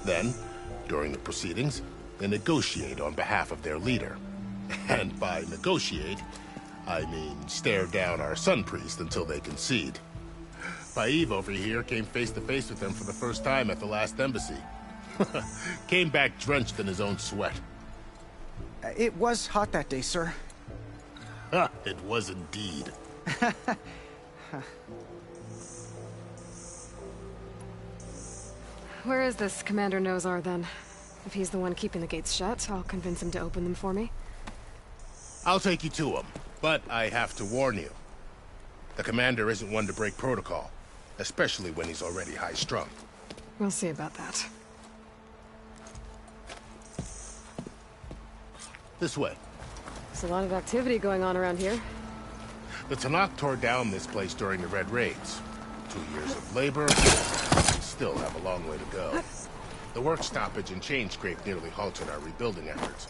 Then, during the proceedings, they negotiate on behalf of their leader. And by negotiate, I mean stare down our Sun Priest until they concede. Paiv over here came face to face with them for the first time at the last embassy. Came back drenched in his own sweat. It was hot that day, sir. It was indeed. Where is this Commander Nozar, then? If he's the one keeping the gates shut, I'll convince him to open them for me. I'll take you to him, but I have to warn you. The commander isn't one to break protocol, especially when he's already high-strung. We'll see about that. This way. There's a lot of activity going on around here. The Tanakh tore down this place during the Red Raids. 2 years of labor, still have a long way to go. The work stoppage and chain scrape nearly halted our rebuilding efforts.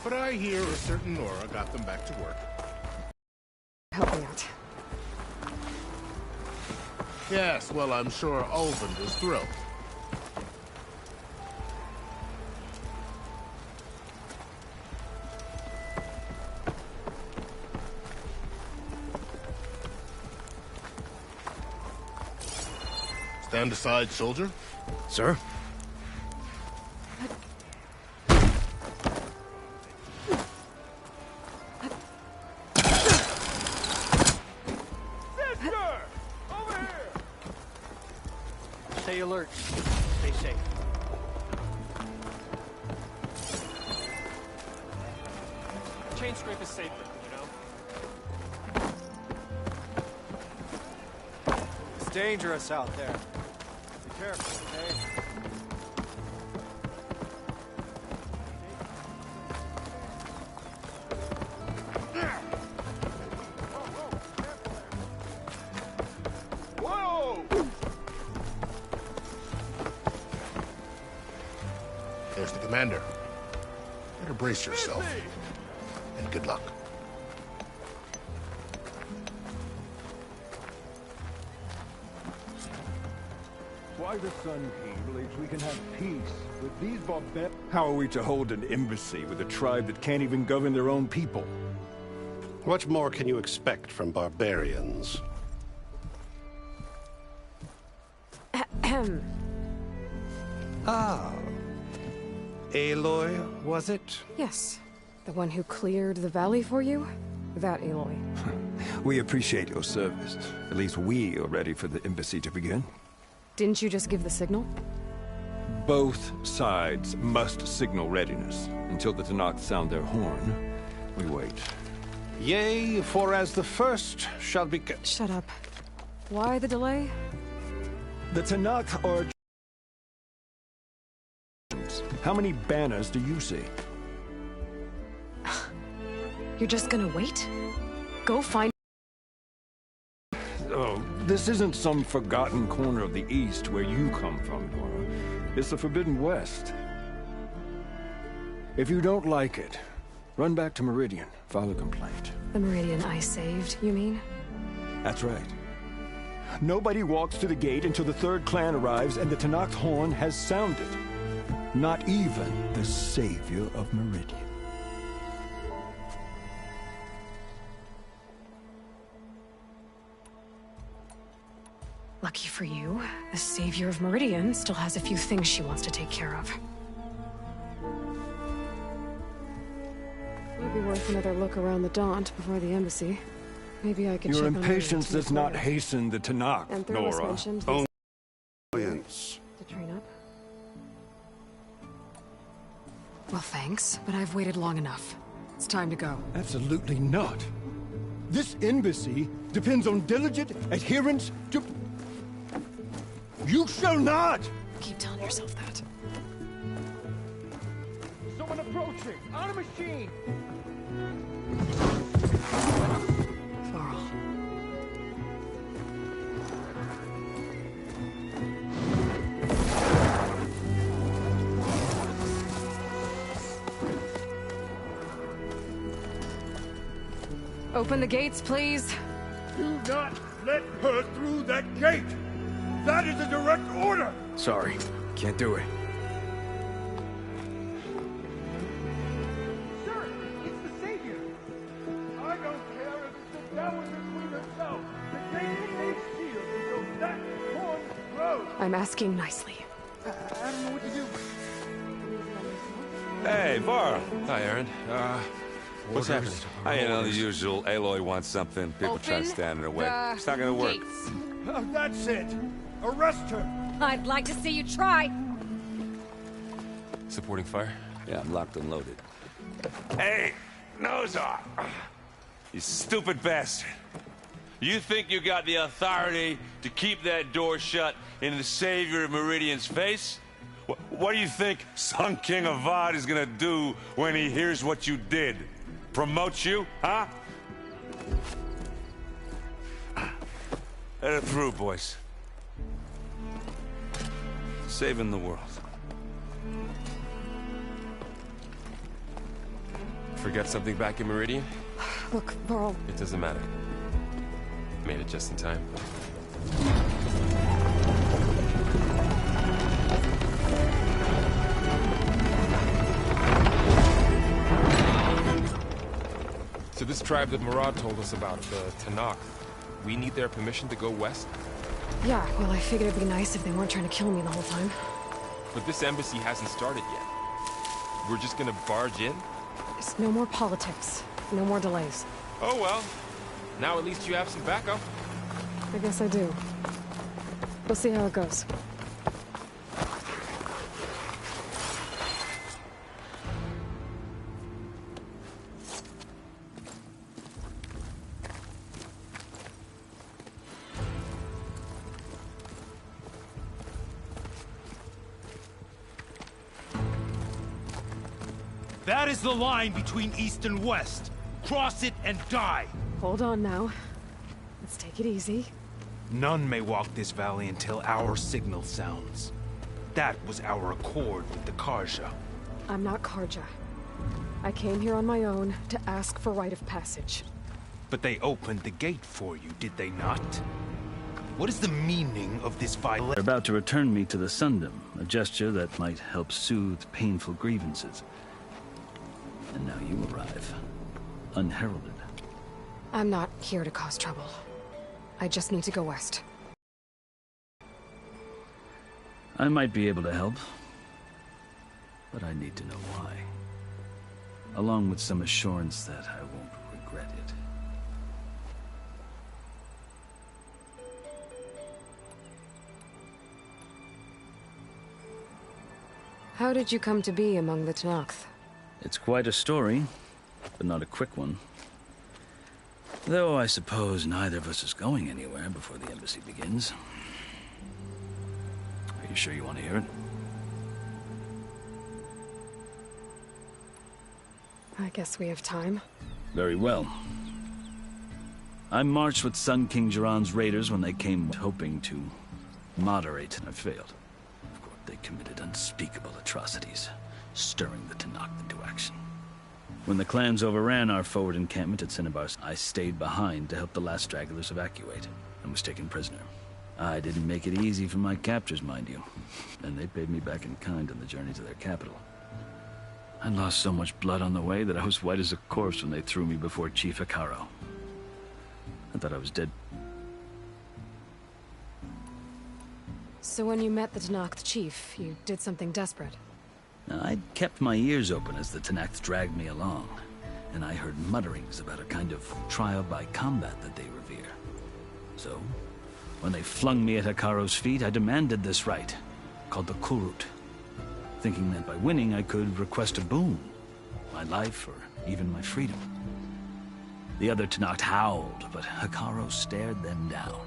But I hear a certain Nora got them back to work. Help me out. Yes, well, I'm sure Ulvund was thrilled. Stand aside, soldier. Sir? Stay alert. Stay safe. Chain scrape is safer, you know? It's dangerous out there. Be careful, okay? There's the commander. Better brace yourself. And good luck. Why the Sun King believes we can have peace with these barbarians? How are we to hold an embassy with a tribe that can't even govern their own people? What more can you expect from barbarians? Ah. Aloy, was it? Yes. The one who cleared the valley for you? That Aloy. We appreciate your service. At least we are ready for the embassy to begin. Didn't you just give the signal? Both sides must signal readiness. Until the Tanakh sound their horn, we wait. Yea, for as the first shall be... Shut up. Why the delay? The Tanakh are... How many banners do you see? You're just gonna wait? Go find... Oh, this isn't some forgotten corner of the East where you come from, Nora. It's the Forbidden West. If you don't like it, run back to Meridian, file a complaint. The Meridian I saved, you mean? That's right. Nobody walks to the gate until the third clan arrives and the Tanakh's horn has sounded. Not even the savior of Meridian. Lucky for you, the savior of Meridian still has a few things she wants to take care of. Might be worth another look around the Daunt before the embassy. Maybe I could Your check on impatience Meridian does not later. hasten the Tanakh, And Thurles Nora. mentioned Oh, he's to train up. Well, thanks, but I've waited long enough. It's time to go. Absolutely not. This embassy depends on diligent adherence to... You shall not! Keep telling yourself that. Someone approaching! On a machine! Floral. Open the gates, please. Do not let her through that gate! That is a direct order! Sorry, can't do it. I'm asking nicely. I don't know what to do. Hey, Varl. Hi, Aaron. What's happening? You know, the usual. Aloy wants something. People try to stand in her way. It's not gonna work. That's it. Arrest her. I'd like to see you try. Supporting fire? Yeah, I'm locked and loaded. Hey, nose off. You stupid bastard. You think you got the authority to keep that door shut in the savior of Meridian's face? What do you think Sun King Avad is gonna do when he hears what you did? Promote you, huh? Let it through, boys. Saving the world. Forget something back in Meridian? Look, Varl, It doesn't matter. Made it just in time. So this tribe that Murad told us about, the Tanakh, we need their permission to go west? yeah, well, I figured it'd be nice if they weren't trying to kill me the whole time. But this embassy hasn't started yet. We're just gonna barge in? There's no more politics. No more delays. Oh well. Now at least you have some backup. I guess I do. We'll see how it goes. That is the line between East and West. Cross it and die. Hold on now. Let's take it easy. None may walk this valley until our signal sounds. That was our accord with the Karja. I'm not Karja. I came here on my own to ask for rite of passage. But they opened the gate for you, did they not? What is the meaning of this violation? They're about to return me to the Sundom, a gesture that might help soothe painful grievances. And now you arrive, unheralded. I'm not here to cause trouble. I just need to go west. I might be able to help, but I need to know why. Along with some assurance that I won't regret it. How did you come to be among the Tanakh? It's quite a story, but not a quick one. Though I suppose neither of us is going anywhere before the embassy begins. Are you sure you want to hear it? I guess we have time. Very well. I marched with Sun King Jiran's raiders when they came hoping to moderate. I failed. Of course, they committed unspeakable atrocities, stirring the Tanakh into action. When the clans overran our forward encampment at Cinnabar, I stayed behind to help the last stragglers evacuate, and was taken prisoner. I didn't make it easy for my captors, mind you, and they paid me back in kind on the journey to their capital. I lost so much blood on the way that I was white as a corpse when they threw me before Chief Hekaro. I thought I was dead. So when you met the Tanakh chief, you did something desperate. I'd kept my ears open as the Tanakh dragged me along, and I heard mutterings about a kind of trial by combat that they revere. So, when they flung me at Hekaro's feet, I demanded this rite, called the Kurut, thinking that by winning I could request a boon, my life or even my freedom. The other Tanakh howled, but Hekaro stared them down,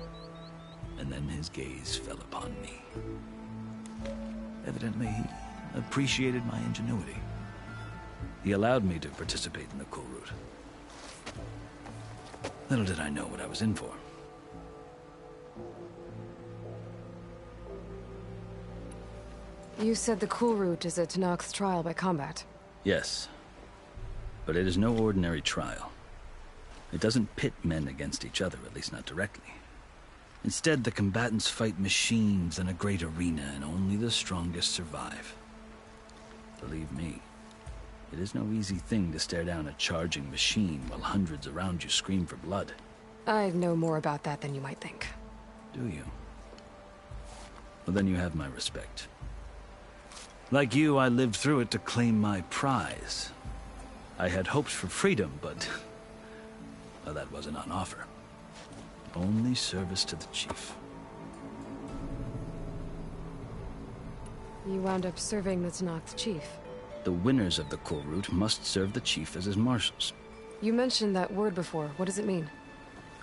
and then his gaze fell upon me. Evidently, he appreciated my ingenuity. He allowed me to participate in the Kurut. Little did I know what I was in for. You said the Kurut is a Tanakh's trial by combat. Yes, but it is no ordinary trial. It doesn't pit men against each other, at least not directly. Instead, the combatants fight machines in a great arena, and only the strongest survive. Believe me, it is no easy thing to stare down a charging machine while hundreds around you scream for blood. I know more about that than you might think. Do you? Well, then you have my respect. Like you, I lived through it to claim my prize. I had hoped for freedom, but... well, that wasn't on offer. Only service to the chief. You wound up serving the Tenakth chief. The winners of the Kulrut must serve the chief as his marshals. You mentioned that word before. What does it mean?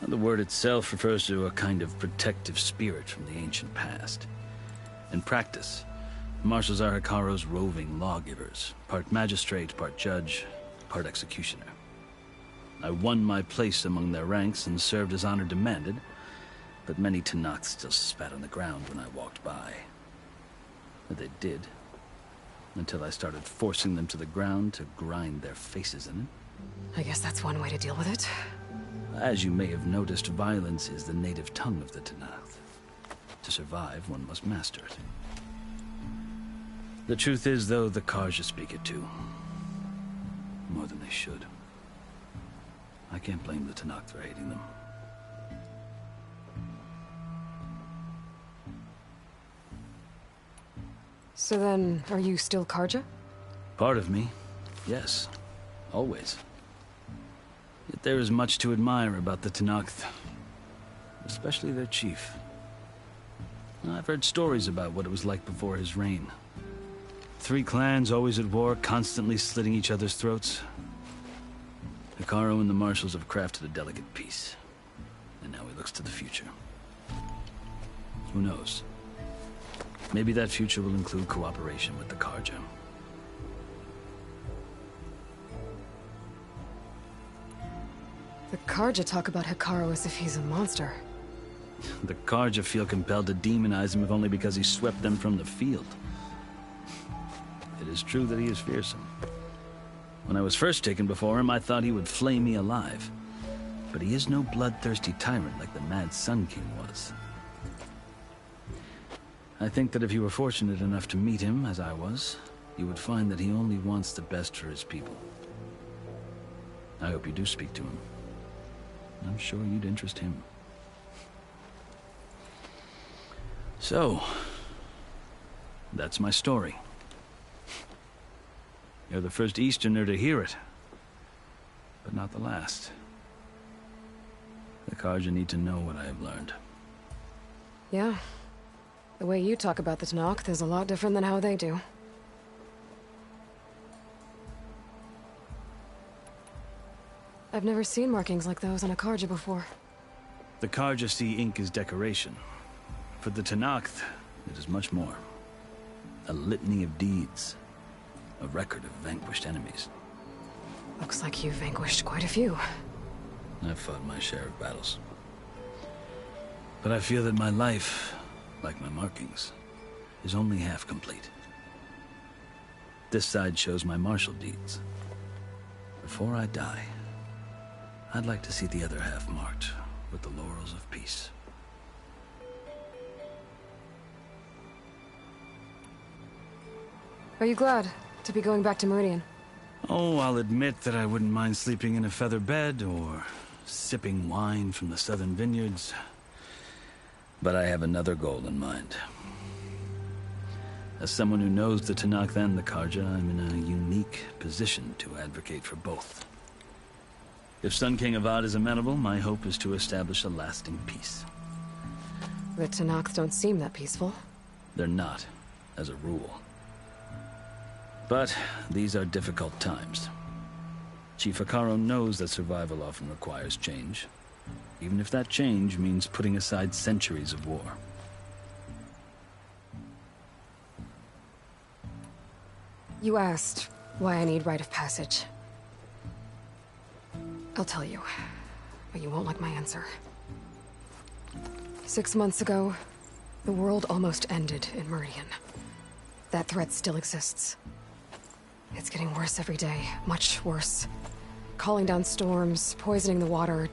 The word itself refers to a kind of protective spirit from the ancient past. In practice, marshals are Hekaro's roving lawgivers, part magistrate, part judge, part executioner. I won my place among their ranks and served as honor demanded, but many Tenakth still spat on the ground when I walked by. But they did, until I started forcing them to the ground to grind their faces in it. I guess that's one way to deal with it. As you may have noticed, violence is the native tongue of the Tenakth. To survive, one must master it. The truth is, though, the Karja speak it too. More than they should. I can't blame the Tenakth for hating them. So then, are you still Karja? Part of me, yes. Always. Yet there is much to admire about the Tenakth. Especially their chief. I've heard stories about what it was like before his reign. 3 clans always at war, constantly slitting each other's throats. Hekaro and the marshals have crafted a delicate peace. And now he looks to the future. Who knows? Maybe that future will include cooperation with the Karja. The Karja talk about Hekaro as if he's a monster. The Karja feel compelled to demonize him if only because he swept them from the field. It is true that he is fearsome. When I was first taken before him, I thought he would flay me alive. But he is no bloodthirsty tyrant like the Mad Sun King was. I think that if you were fortunate enough to meet him, as I was, you would find that he only wants the best for his people. I hope you do speak to him. I'm sure you'd interest him. So, that's my story. You're the first Easterner to hear it, but not the last. The Karja need to know what I have learned. Yeah. The way you talk about the Tenakth is a lot different than how they do. I've never seen markings like those on a Karja before. The Karja see ink as decoration. For the Tenakth, it is much more. A litany of deeds. A record of vanquished enemies. Looks like you've vanquished quite a few. I've fought my share of battles. But I feel that my life, like my markings, is only half complete. This side shows my martial deeds. Before I die, I'd like to see the other half marked with the laurels of peace. Are you glad to be going back to Meridian? Oh, I'll admit that I wouldn't mind sleeping in a feather bed or sipping wine from the southern vineyards. But I have another goal in mind. As someone who knows the Tenakth and the Karja, I'm in a unique position to advocate for both. If Sun King Avad is amenable, my hope is to establish a lasting peace. The Tenakth don't seem that peaceful. They're not, as a rule. But these are difficult times. Chief Hekaro knows that survival often requires change, even if that change means putting aside centuries of war. You asked why I need rite of passage. I'll tell you, but you won't like my answer. 6 months ago, the world almost ended in Meridian. That threat still exists. It's getting worse every day, much worse. Calling down storms, poisoning the water,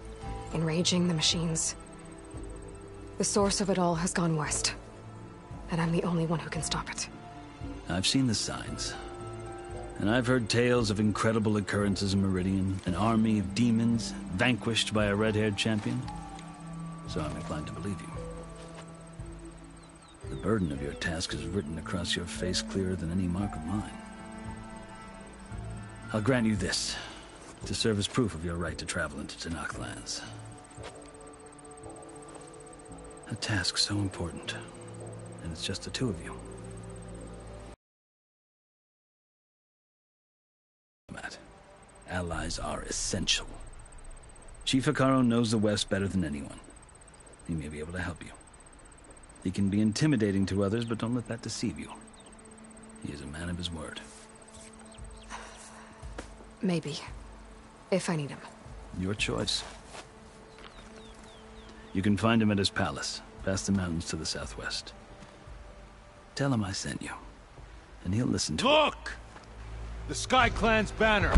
enraging the machines. The source of it all has gone west, and I'm the only one who can stop it. I've seen the signs. And I've heard tales of incredible occurrences in Meridian, an army of demons vanquished by a red-haired champion. So I'm inclined to believe you. But burden of your task is written across your face clearer than any mark of mine. I'll grant you this, to serve as proof of your right to travel into Tanakh lands. A task so important, and it's just the two of you. Matt, allies are essential. Chief Hekarro knows the West better than anyone. He may be able to help you. He can be intimidating to others, but don't let that deceive you. He is a man of his word. Maybe. If I need him. Your choice. You can find him at his palace, past the mountains to the southwest. Tell him I sent you, and he'll listen to it. Look! The Sky Clan's banner!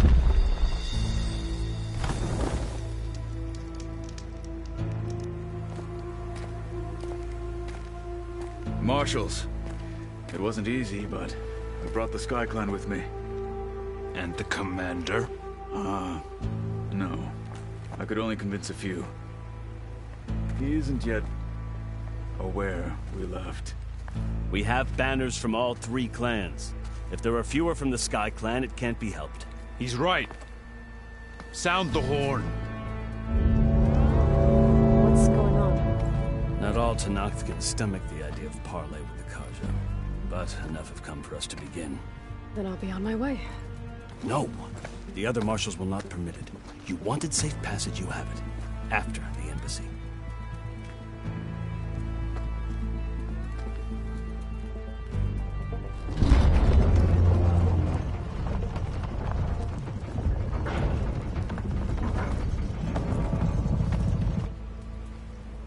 Marshals. It wasn't easy, but I brought the Sky Clan with me. And the commander? No. I could only convince a few. He isn't yet aware we left. We have banners from all 3 clans. If there are fewer from the Sky Clan, it can't be helped. He's right. Sound the horn. What's going on? Not all Tanakh can stomach the idea of parley with the Karja, but enough have come for us to begin. Then I'll be on my way. No! The other marshals will not permit it. You wanted safe passage, you have it. After the embassy.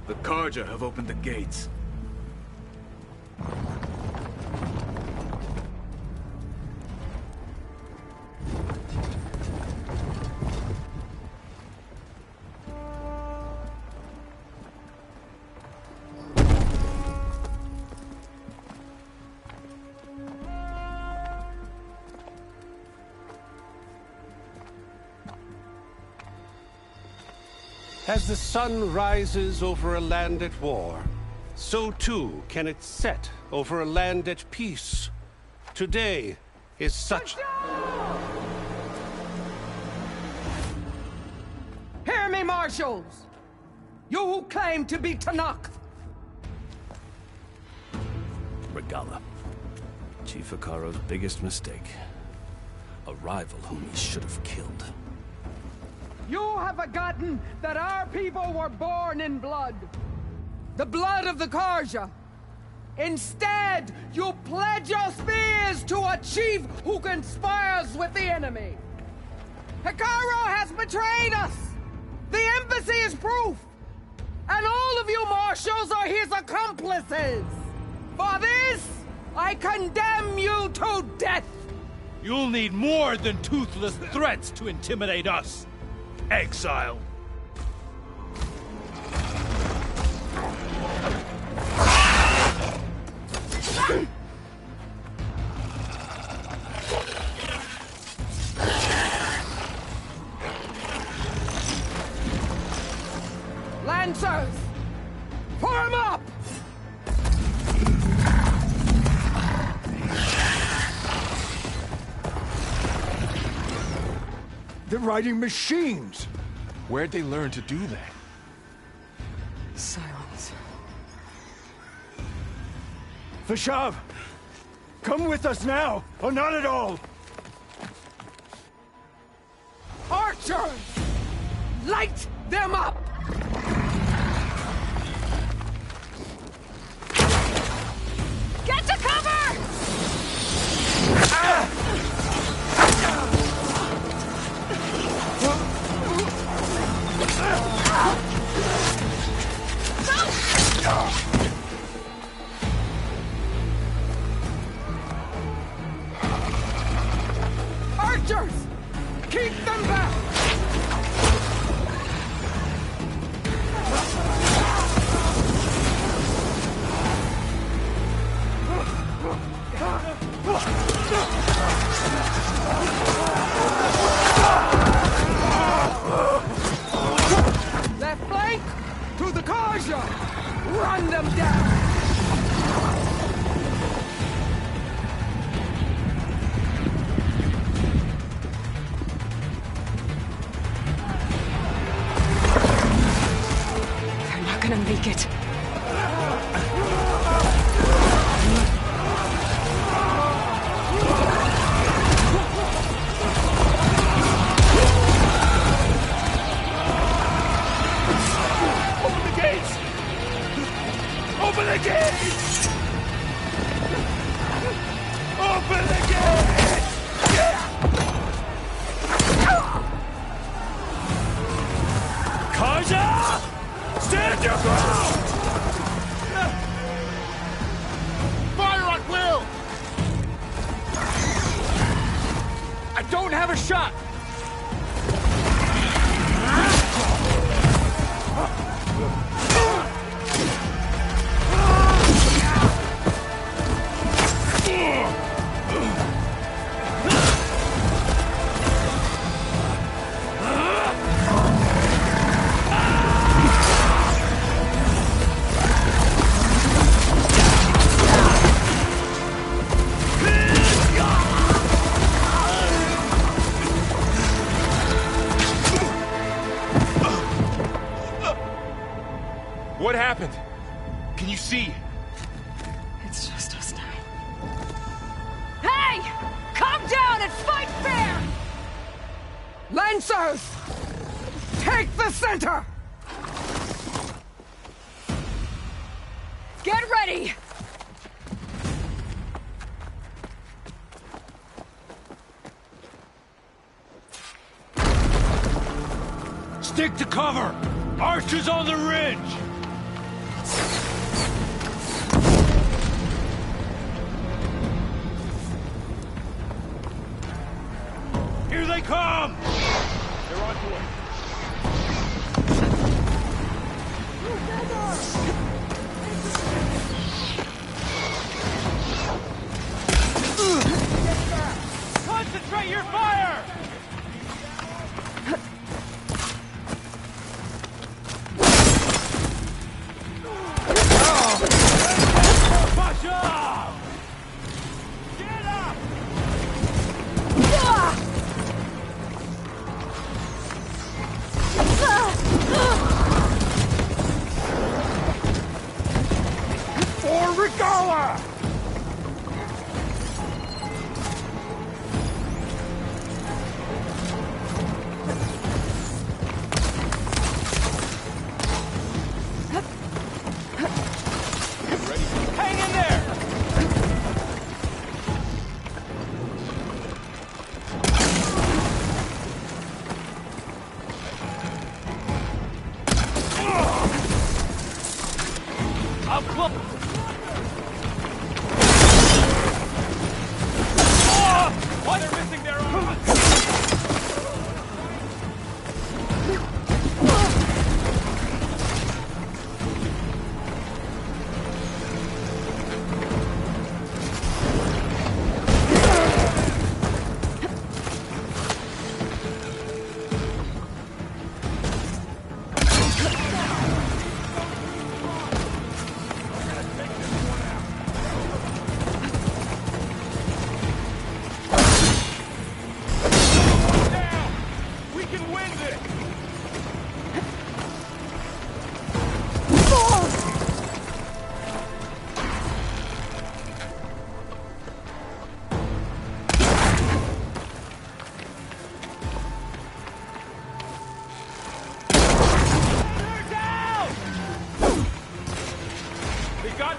The Karja have opened the gates. As the sun rises over a land at war, so too can it set over a land at peace. Today is such... Hear me, marshals! You who claim to be Tanakh! Regala. Chief Hekarro's biggest mistake. A rival whom he should have killed. You have forgotten that our people were born in blood. The blood of the Karja. Instead, you pledge your spears to a chief who conspires with the enemy. Hekarro has betrayed us! The embassy is proof! And all of you marshals are his accomplices! For this, I condemn you to death! You'll need more than toothless threats to intimidate us! Exile! Lancers! Form up! They're riding machines! Where'd they learn to do that? Silence. Vashav! Come with us now, or not at all! Archers! Light them up! Get to cover! Archers! Keep them back! Left flank! To the Karja! Run them down! don't have a shot! What happened? Can you see? It's just us now. Hey! Calm down and fight fair! Lancers! Take the center! Get ready! Stick to cover! Archers on the ridge! Here they come! They're on to us. Concentrate your fire! Why they're missing their arms?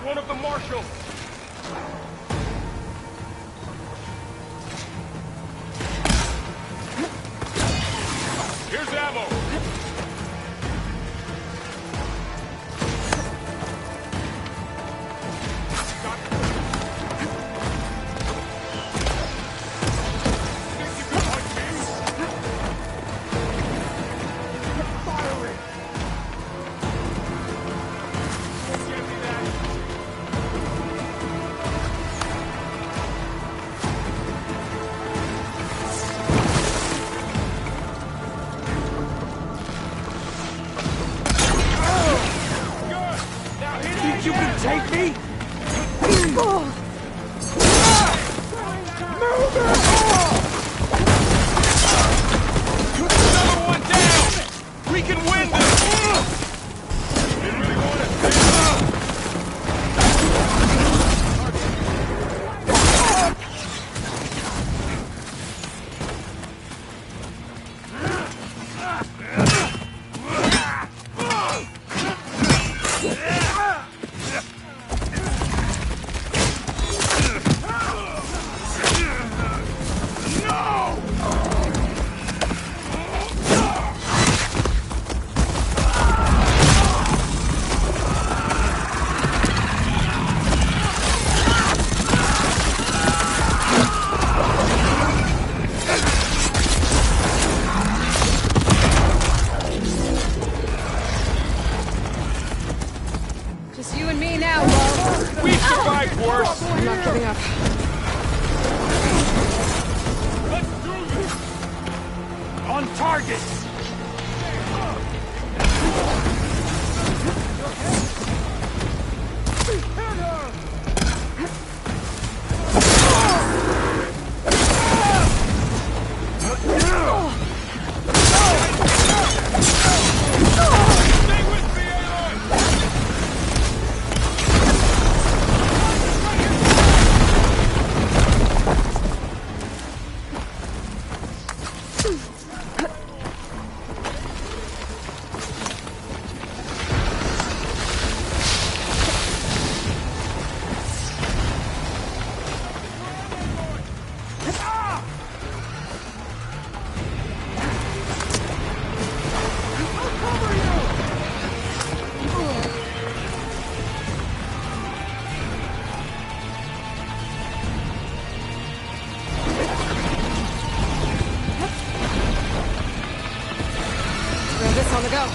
One of the marshals! Here's ammo! target! On the go.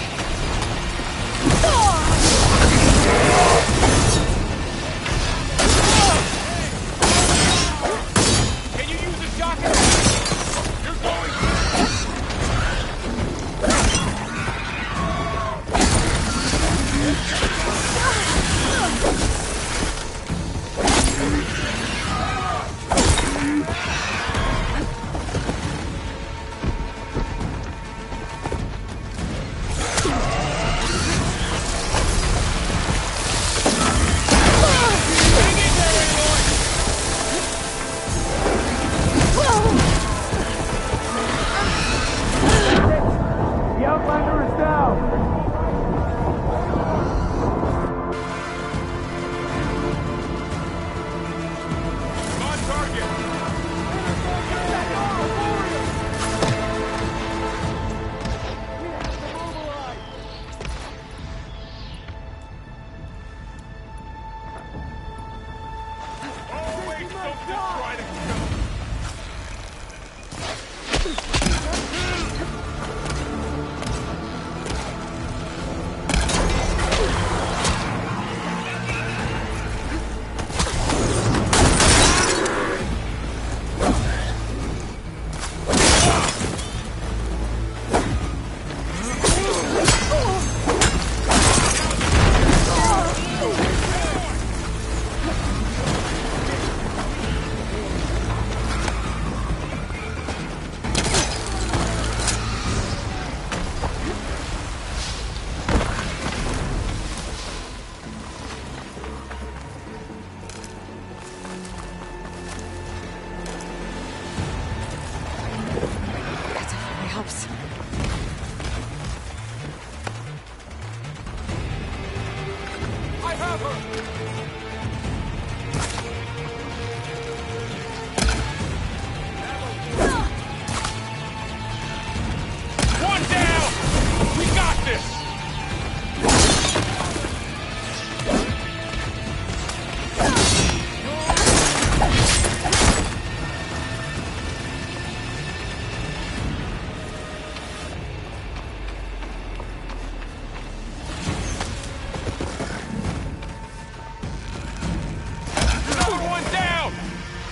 Can you use a shotgun? You're going.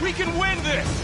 We can win this!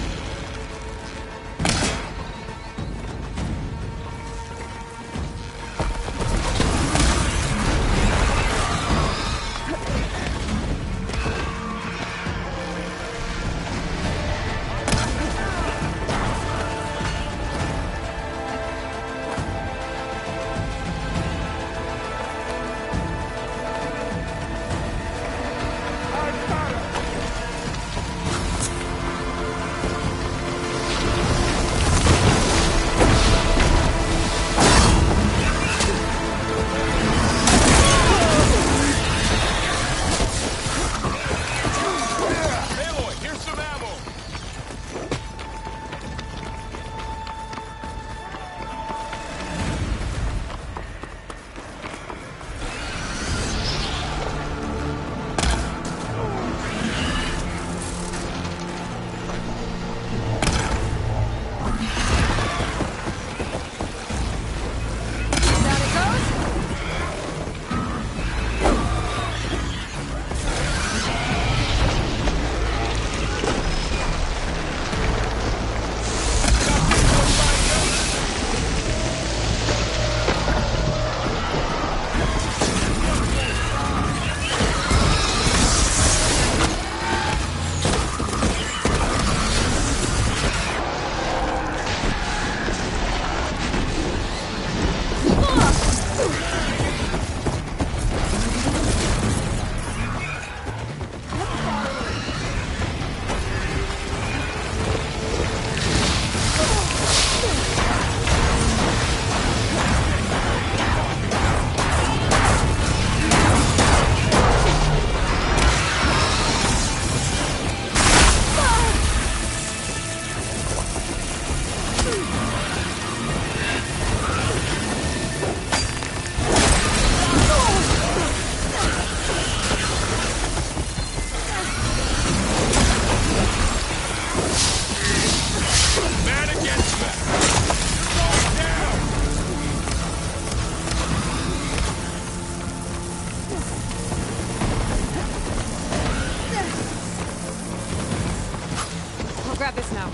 I'll grab this now.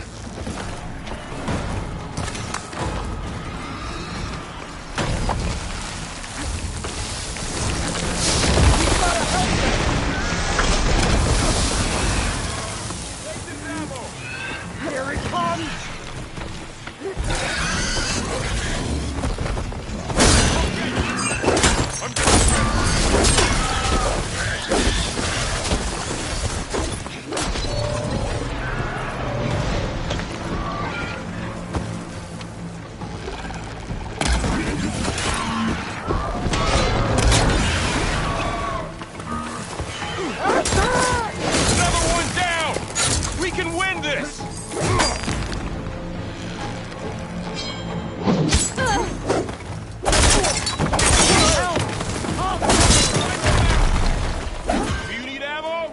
Here it comes! Another one down! We can win this! Do you need ammo?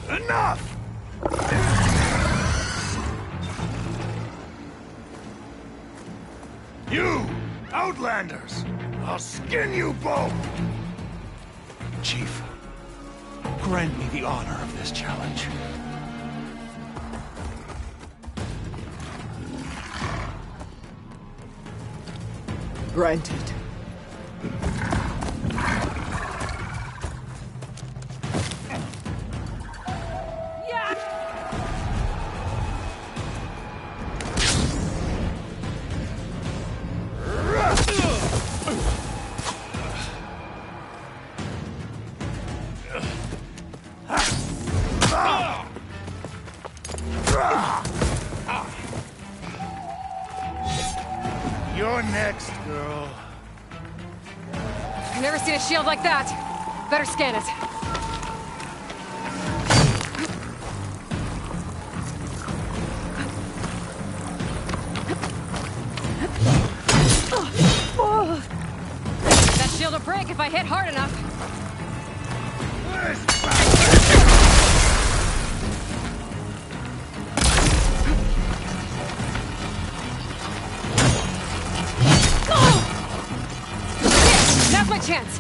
Enough! You, Outlanders! I'll skin you both! Chief, grant me the honor of this challenge. Granted. You're next, girl. I've never seen a shield like that. Better scan it. That shield will break if I hit hard enough. Now's my chance.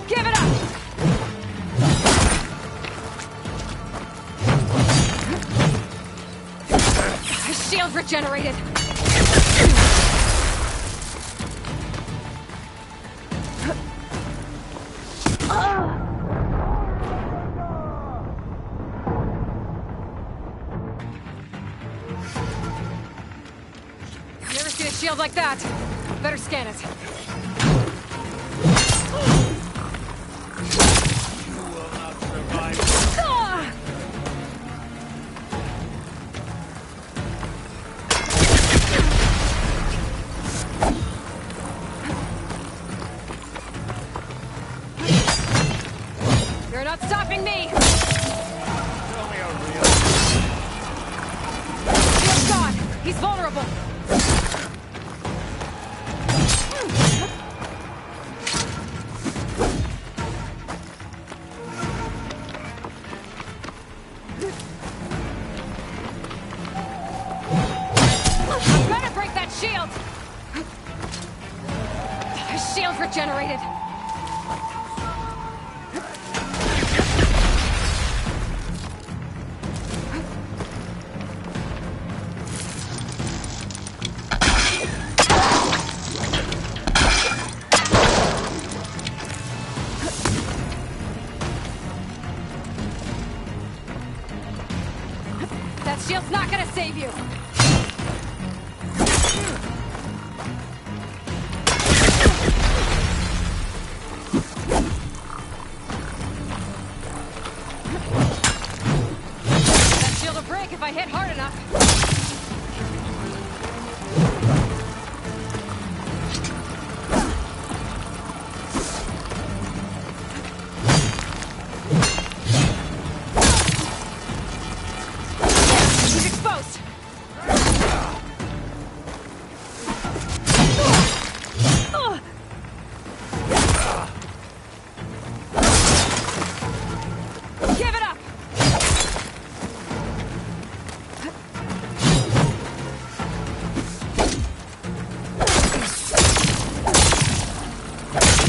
Give it up. His shield's regenerated. Never seen a shield like that. Better scan it. You're not stopping me! Shield's gone! He's vulnerable! I'm gonna break that shield! His shield's regenerated! That shield's not gonna save you! That break if I hit hard enough. He's exposed. Give it up!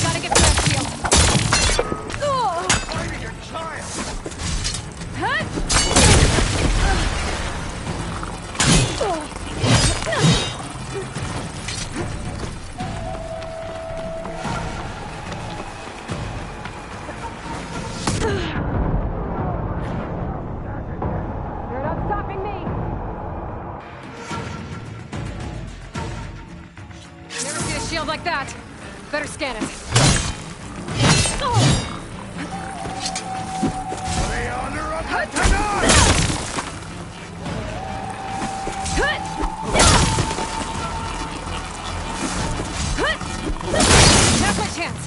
Gotta get to that shield. Fighting a child! You're not stopping me! Never seen a shield like that. Better scan it. They honor of the Tanakh! That's my chance.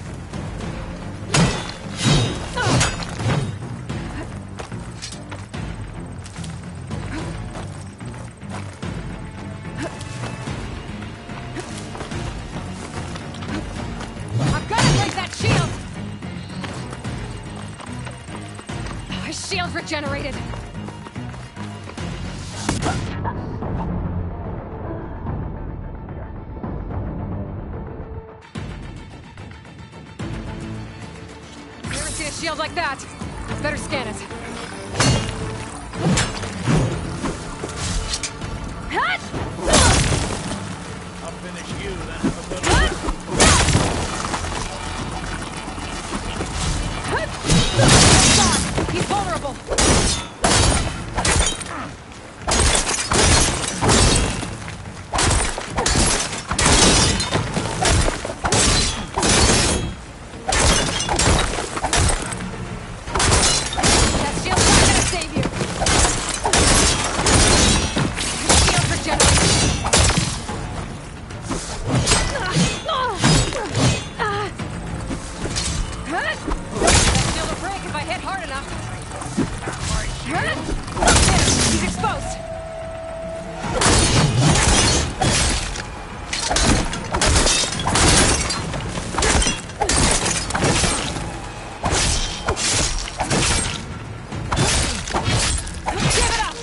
I've got to break that shield. My shield regenerated. Never seen a shield like that. Better scan it. I'll finish you, then have a good He's vulnerable. That shield's not gonna save you. Shield regenerated. That shield will break if I hit hard enough. He's exposed. Give it up.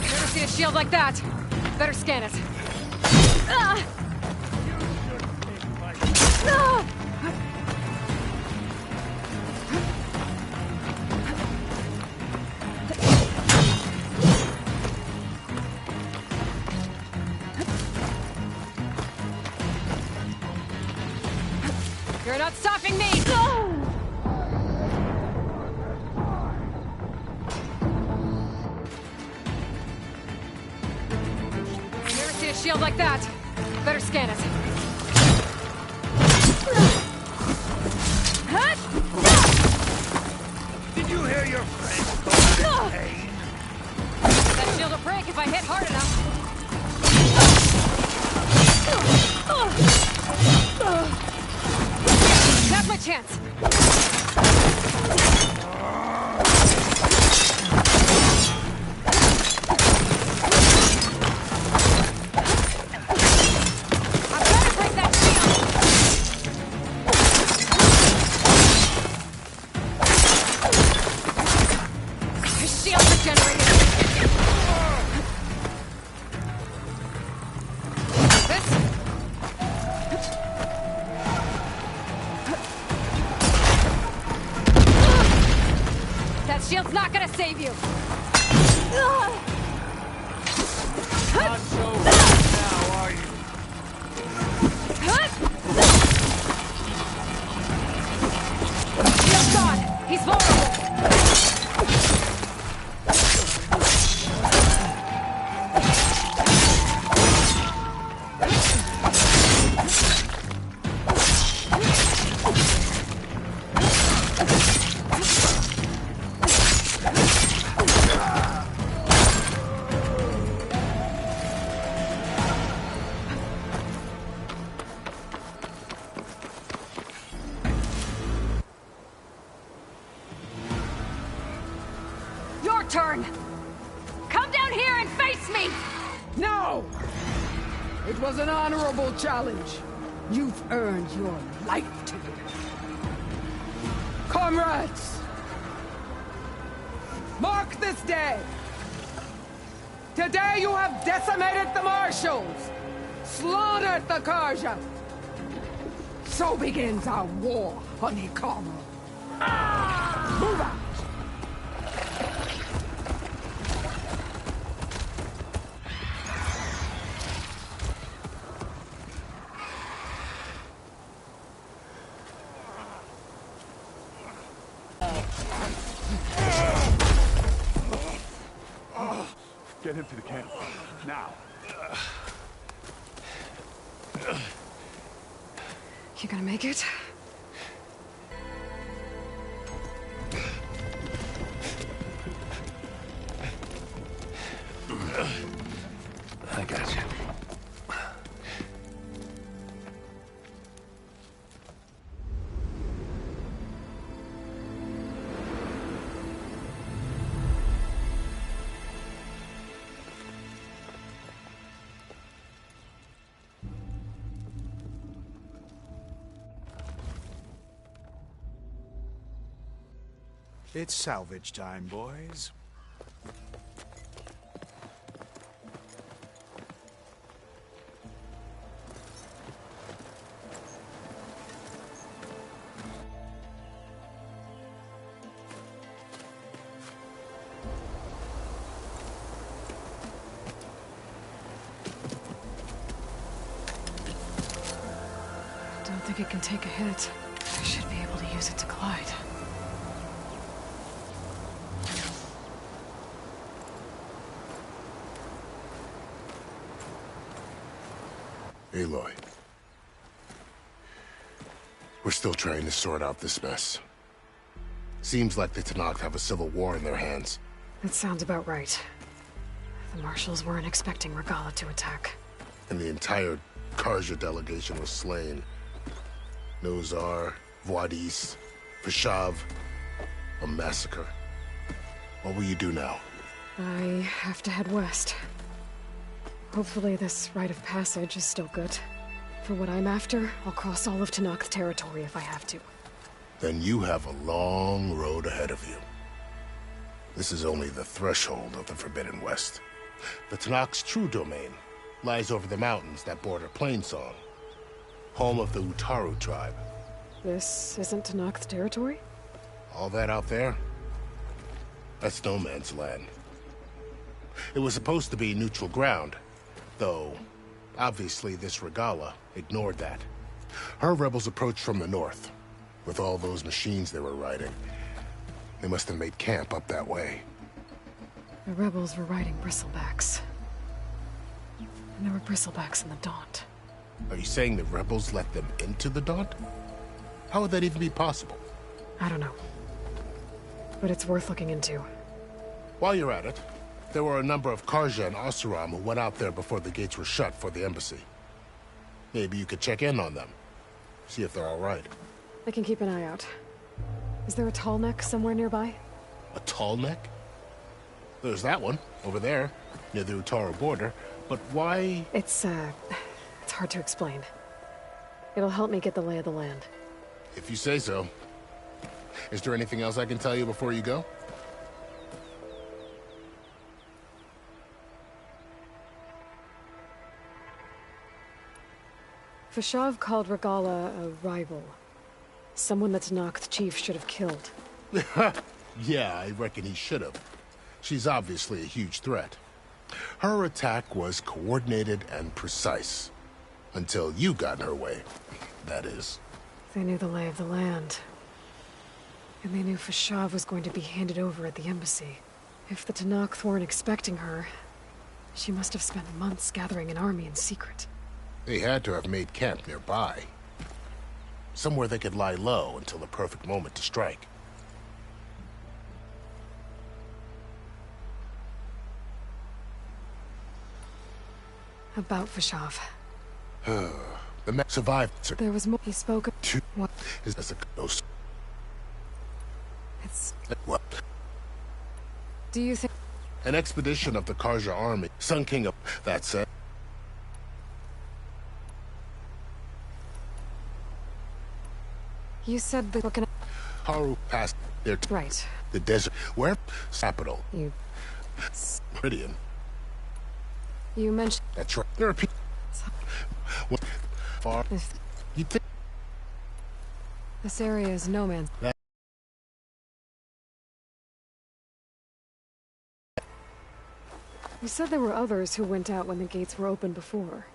Never seen a shield like that. Better scan it. You're not stopping me! Never seen a shield like that. Better scan it. Did you hear your friend go in pain? That shield will break if I hit hard enough. That's my chance. I've got to break that shield. His shield regenerated. This? That shield's not gonna save you. Not so bad now, are you? Shield's gone. He's He's vulnerable! Your turn! Come down here and face me! No! It was an honorable challenge. You've earned your life today. Comrades! Mark this day! Today you have decimated the marshals! Slaughtered the Karja! So begins our war, honeycomb! Move out! Get him to the camp. Now. You gonna make it? I got you. It's salvage time, boys. Don't think it can take a hit. I should be able to use it to glide. Aloy. We're still trying to sort out this mess. Seems like the Tenakth have a civil war in their hands. That sounds about right. The marshals weren't expecting Regala to attack. And the entire Karja delegation was slain. Nozar, Voidis, Vashav. A massacre. What will you do now? I have to head west. Hopefully this rite of passage is still good. For what I'm after, I'll cross all of Tenakth territory if I have to. Then you have a long road ahead of you. This is only the threshold of the Forbidden West. The Tenakth's true domain lies over the mountains that border Plainsong, home of the Utaru tribe. This isn't Tenakth territory? All that out there? That's no man's land. It was supposed to be neutral ground, though obviously this Regala ignored that. Her rebels approached from the north, with all those machines they were riding. They must have made camp up that way. The rebels were riding bristlebacks. And there were bristlebacks in the Daunt. Are you saying the rebels let them into the Daunt? How would that even be possible? I don't know. But it's worth looking into. While you're at it, there were a number of Karja and Oseram who went out there before the gates were shut for the embassy. Maybe you could check in on them. See if they're all right. I can keep an eye out. Is there a tall neck somewhere nearby? A tall neck? There's that one, over there, near the Utaru border. But why? It's hard to explain. It'll help me get the lay of the land. If you say so. Is there anything else I can tell you before you go? Vashav called Regala a rival. Someone that Tenakth chief should have killed. Yeah, I reckon he should have. She's obviously a huge threat. Her attack was coordinated and precise. Until you got in her way, that is. They knew the lay of the land. And they knew Fashav was going to be handed over at the embassy. If the Tenakth weren't expecting her, she must have spent months gathering an army in secret. They had to have made camp nearby. Somewhere they could lie low until the perfect moment to strike. About Fashav. The man survived. There was more. He spoke of... What? As a ghost. It's... What? Do you think... An expedition of the Karja army. Sun King of... That said... You said the... Haru passed their... Right. The desert. Where? Capital. You... Meridian. You mentioned... That's right. There are people... What? Far... You think... This area is no man's... That... You said there were others who went out when the gates were open before.